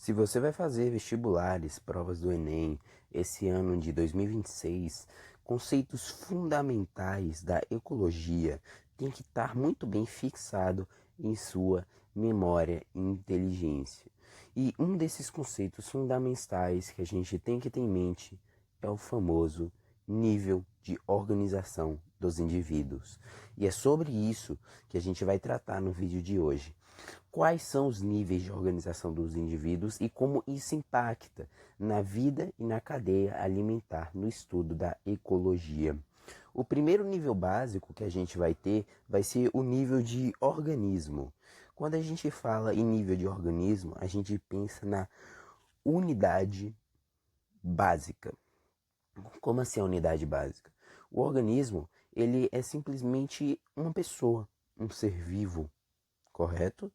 Se você vai fazer vestibulares, provas do Enem, esse ano de 2026, conceitos fundamentais da ecologia têm que estar muito bem fixado em sua memória e inteligência. E um desses conceitos fundamentais que a gente tem que ter em mente é o famoso nível de organização dos indivíduos. E é sobre isso que a gente vai tratar no vídeo de hoje. Quais são os níveis de organização dos indivíduos e como isso impacta na vida e na cadeia alimentar no estudo da ecologia. O primeiro nível básico que a gente vai ter vai ser o nível de organismo. Quando a gente fala em nível de organismo, a gente pensa na unidade básica. Como assim a unidade básica? O organismo, ele é simplesmente uma pessoa, um ser vivo, correto?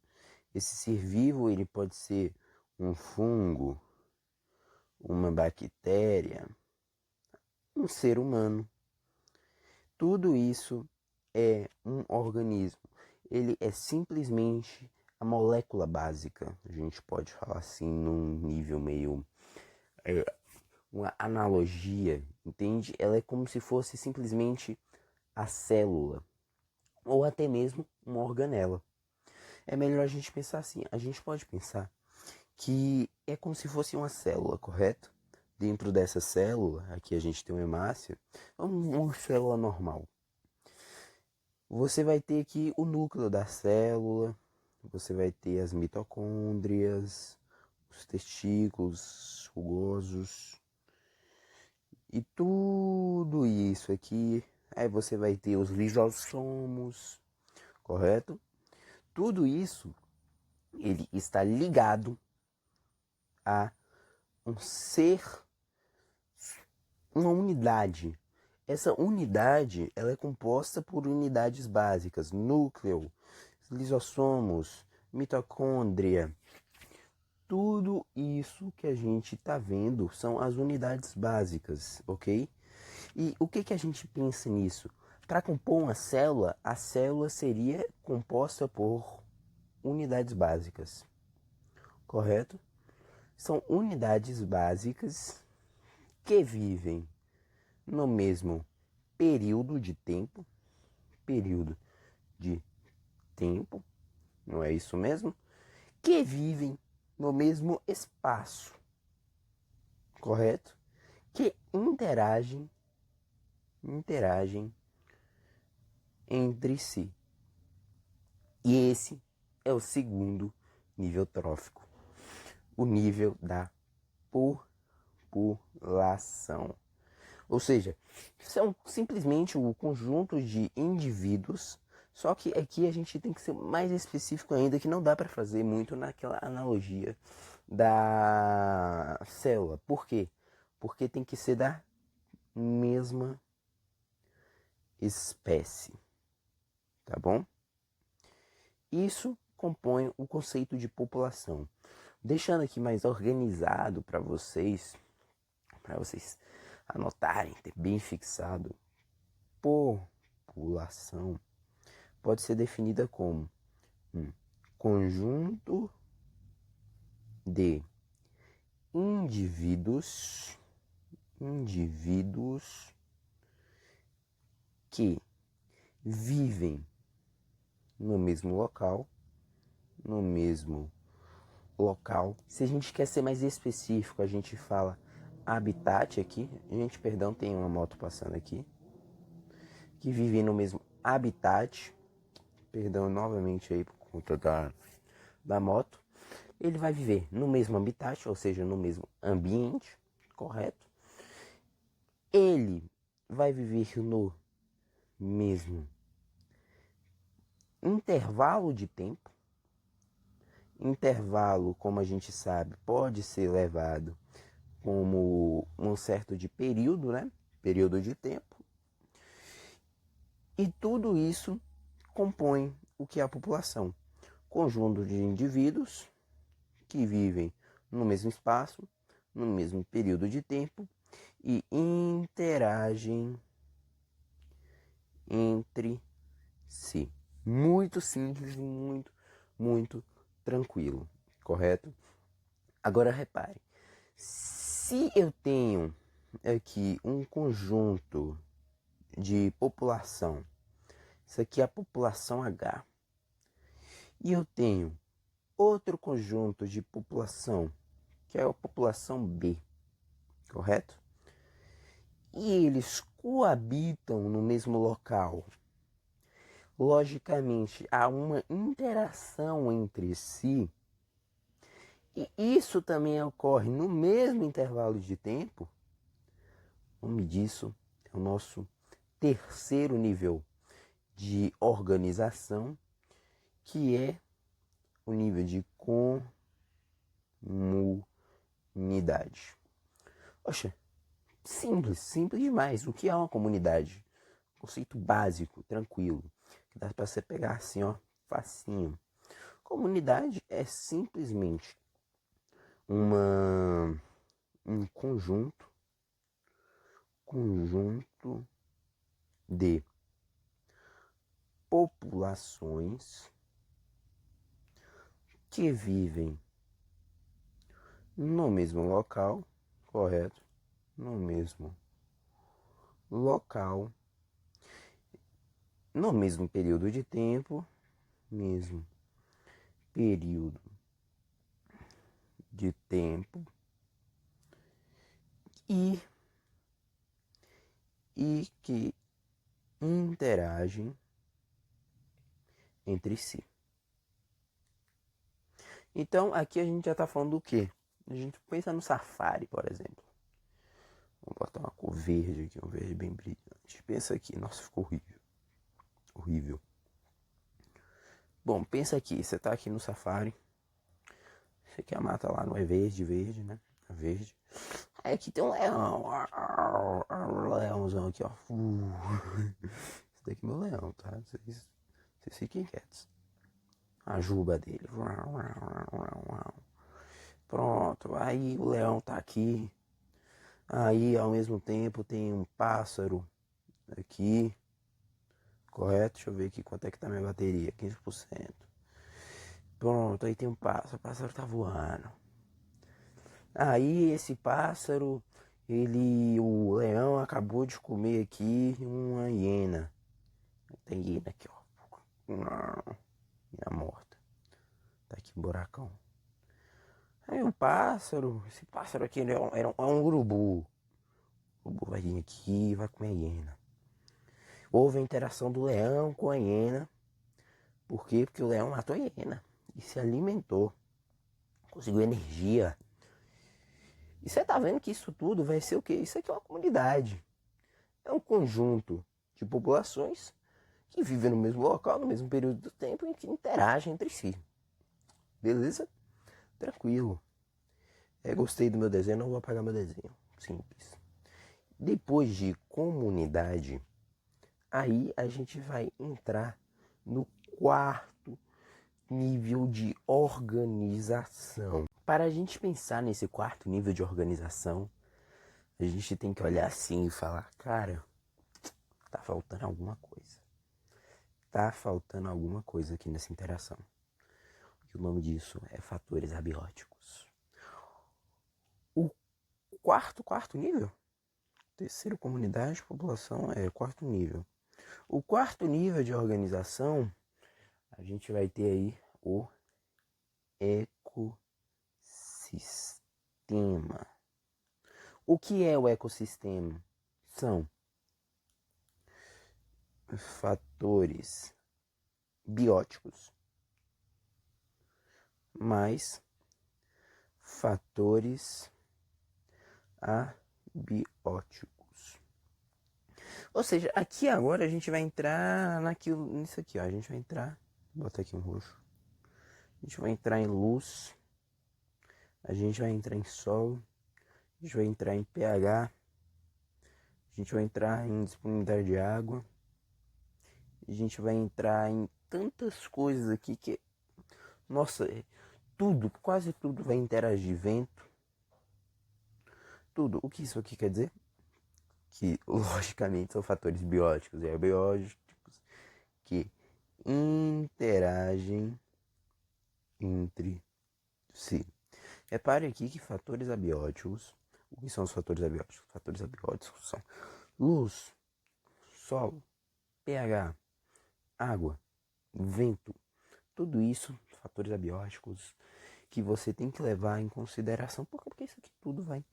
Esse ser vivo, ele pode ser um fungo, uma bactéria, um ser humano. Tudo isso é um organismo. Ele é simplesmente a molécula básica. A gente pode falar assim num nível meio uma analogia, entende? Ela é como se fosse simplesmente a célula ou até mesmo uma organela. É melhor a gente pensar assim. A gente pode pensar que é como se fosse uma célula, correto? Dentro dessa célula, aqui a gente tem uma hemácia, uma célula normal. Você vai ter aqui o núcleo da célula, você vai ter as mitocôndrias, os testículos rugosos e tudo isso aqui. Aí você vai ter os lisossomos, correto? Tudo isso ele está ligado a um ser, uma unidade. Essa unidade ela é composta por unidades básicas, núcleo, lisossomos, mitocôndria. Tudo isso que a gente está vendo são as unidades básicas, ok? E o que a gente pensa nisso? Para compor uma célula, a célula seria composta por unidades básicas, correto? São unidades básicas que vivem no mesmo período de tempo, não é isso mesmo? Que vivem no mesmo espaço, correto? Que interagem entre si. E esse é o segundo nível trófico, o nível da população. Ou seja, são simplesmente o conjunto de indivíduos, só que aqui a gente tem que ser mais específico ainda, que não dá para fazer muito naquela analogia da célula. Por quê? Porque tem que ser da mesma espécie, tá bom? Isso compõe o conceito de população. Deixando aqui mais organizado para vocês anotarem, ter bem fixado, população pode ser definida como um conjunto de indivíduos que vivem no mesmo local. Se a gente quer ser mais específico, a gente fala habitat aqui. Gente, perdão, tem uma moto passando aqui. Que vivem no mesmo habitat. Perdão novamente aí por conta da moto. Ele vai viver no mesmo habitat, ou seja, no mesmo ambiente, correto? Ele vai viver no mesmo intervalo de tempo. Intervalo, como a gente sabe, pode ser levado como um certo de período, né? Período de tempo. E tudo isso compõe o que é a população. Conjunto de indivíduos que vivem no mesmo espaço, no mesmo período de tempo e interagem entre si. Muito simples, muito tranquilo, correto? Agora repare, se eu tenho aqui um conjunto de população, isso aqui é a população H, e eu tenho outro conjunto de população, que é a população B, correto? E eles coabitam no mesmo local. Logicamente, há uma interação entre si, e isso também ocorre no mesmo intervalo de tempo. O nome disso é o nosso terceiro nível de organização, que é o nível de comunidade. Poxa, simples demais. O que é uma comunidade? Conceito básico, tranquilo, que dá para você pegar assim, ó, facinho. Comunidade é simplesmente um conjunto de populações que vivem no mesmo local, correto? No mesmo local, no mesmo período de tempo, mesmo período de tempo e que interagem entre si. Então aqui a gente já está falando do quê? A gente pensa no Safari, por exemplo. Vou botar uma cor verde aqui, um verde bem brilhante. Pensa aqui, nossa, ficou horrível. Horrível. Bom, pensa aqui, você está aqui no Safari. Você quer a mata lá, não é verde, né? É verde. Aí aqui tem um leão. Um leãozão aqui, ó. Esse daqui é meu leão, tá? Vocês fiquem quietos. A juba dele. Pronto, aí o leão tá aqui. Aí ao mesmo tempo tem um pássaro aqui. Correto? Deixa eu ver aqui quanto é que tá minha bateria. 15%. Pronto, aí tem um pássaro. O pássaro tá voando. Aí esse pássaro, o leão acabou de comer aqui uma hiena. Tem hiena aqui, ó. Hiena morta. Tá aqui um buracão. Aí um pássaro, esse pássaro aqui é um urubu. O urubu vai vir aqui e vai comer a hiena. Houve a interação do leão com a hiena. Por quê? Porque o leão matou a hiena e se alimentou. Conseguiu energia. E você tá vendo que isso tudo vai ser o quê? Isso aqui é uma comunidade. É um conjunto de populações que vivem no mesmo local, no mesmo período do tempo e que interagem entre si. Beleza? Tranquilo. Gostei do meu desenho, não vou apagar meu desenho. Simples. Depois de comunidade, aí a gente vai entrar no quarto nível de organização. Para a gente pensar nesse quarto nível de organização, a gente tem que olhar assim e falar, cara, tá faltando alguma coisa. Tá faltando alguma coisa aqui nessa interação. E o nome disso é fatores abióticos. O quarto nível, terceiro comunidade, população, quarto nível. O quarto nível de organização, a gente vai ter aí o ecossistema. O que é o ecossistema? São fatores bióticos mais fatores abióticos. Ou seja, aqui agora a gente vai entrar nisso aqui, ó. A gente vai entrar, vou botar aqui um roxo. A gente vai entrar em luz, a gente vai entrar em sol, a gente vai entrar em pH, a gente vai entrar em disponibilidade de água, a gente vai entrar em tantas coisas aqui que, nossa, quase tudo vai interagir, vento, tudo. O que isso aqui quer dizer? Que logicamente são fatores bióticos e abióticos que interagem entre si. Repare aqui que fatores abióticos, o que são os fatores abióticos? Fatores abióticos são luz, solo, pH, água, vento, tudo isso, fatores abióticos que você tem que levar em consideração, porque isso aqui tudo vai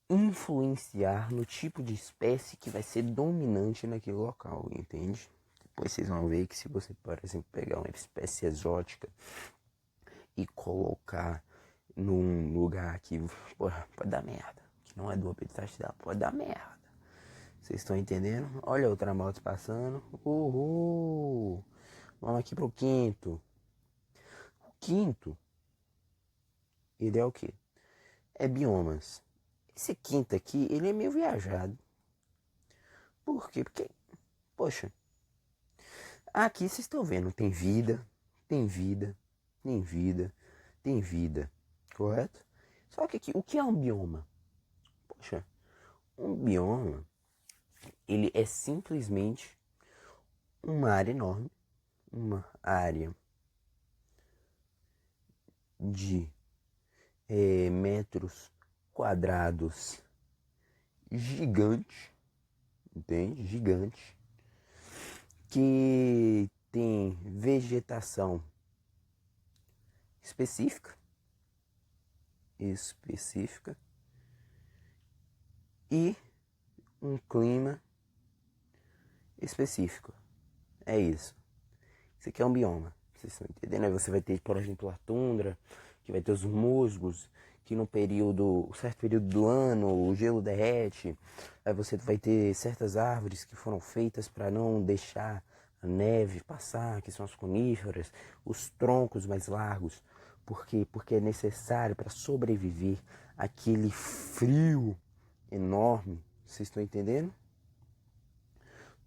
influenciar no tipo de espécie que vai ser dominante naquele local, entende? Depois vocês vão ver que se você, por exemplo, pegar uma espécie exótica e colocar num lugar que pode dar merda, que não é do habitat dela, pode dar merda. Vocês estão entendendo? Olha outra moto passando. Uhul! Vamos aqui pro quinto. O quinto, ele é o quê? É biomas. Esse quinto aqui, ele é meio viajado. Por quê? Porque, poxa, aqui vocês estão vendo, tem vida, tem vida, tem vida, tem vida, correto? Só que aqui, o que é um bioma? Poxa, um bioma, ele é simplesmente uma área enorme, uma área de metros quadrados gigante, entende? Gigante, que tem vegetação específica e um clima específico. É isso. Isso aqui é um bioma. Vocês estão entendendo? Aí você vai ter, por exemplo, a tundra, que vai ter os musgos, que no período, certo período do ano, o gelo derrete. Aí você vai ter certas árvores que foram feitas para não deixar a neve passar, que são as coníferas, os troncos mais largos. Por quê? Porque é necessário para sobreviver aquele frio enorme. Vocês estão entendendo?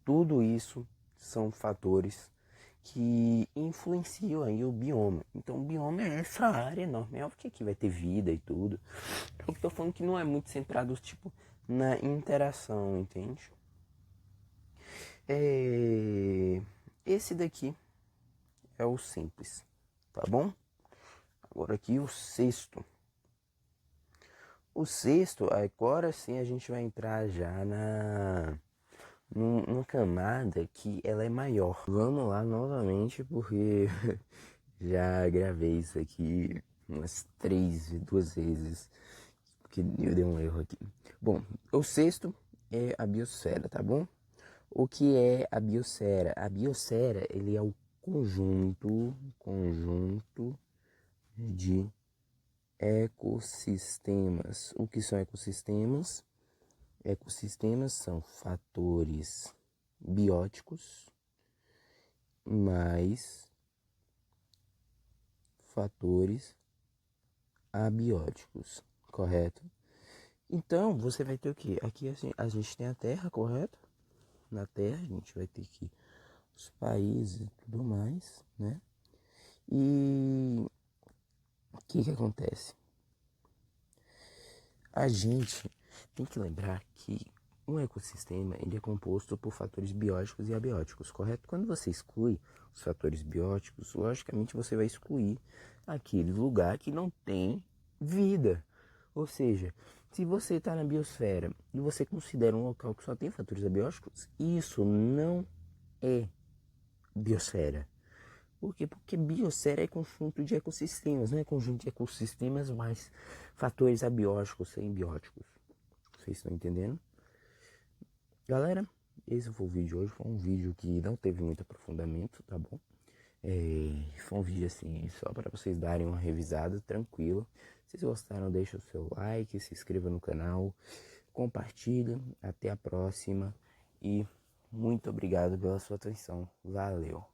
Tudo isso são fatores que influenciam aí o bioma. Então o bioma é essa área enorme. É óbvio que aqui vai ter vida e tudo. Eu tô falando que não é muito centrado tipo na interação, entende? Esse daqui é o simples, tá bom? Agora aqui o sexto. O sexto, agora sim a gente vai entrar já numa camada que ela é maior. Vamos lá novamente porque já gravei isso aqui umas duas vezes, porque eu dei um erro aqui. Bom, o sexto é a biosfera, tá bom? O que é a biosfera? A biosfera, ele é o conjunto de ecossistemas. O que são ecossistemas? Ecossistemas são fatores bióticos mais fatores abióticos, correto? Então, você vai ter o que? Aqui a gente tem a Terra, correto? Na Terra a gente vai ter aqui os países e tudo mais, né? E o que acontece? A gente tem que lembrar que um ecossistema ele é composto por fatores bióticos e abióticos, correto? Quando você exclui os fatores bióticos, logicamente você vai excluir aquele lugar que não tem vida. Ou seja, se você está na biosfera e você considera um local que só tem fatores abióticos, isso não é biosfera. Por quê? Porque biosfera é conjunto de ecossistemas, não é conjunto de ecossistemas, mas fatores abióticos sem bióticos. Vocês estão entendendo? Galera, esse foi o vídeo de hoje. Foi um vídeo que não teve muito aprofundamento, tá bom? Foi um vídeo assim, só para vocês darem uma revisada tranquila. Se vocês gostaram, deixa o seu like, se inscreva no canal, compartilha. Até a próxima e muito obrigado pela sua atenção. Valeu!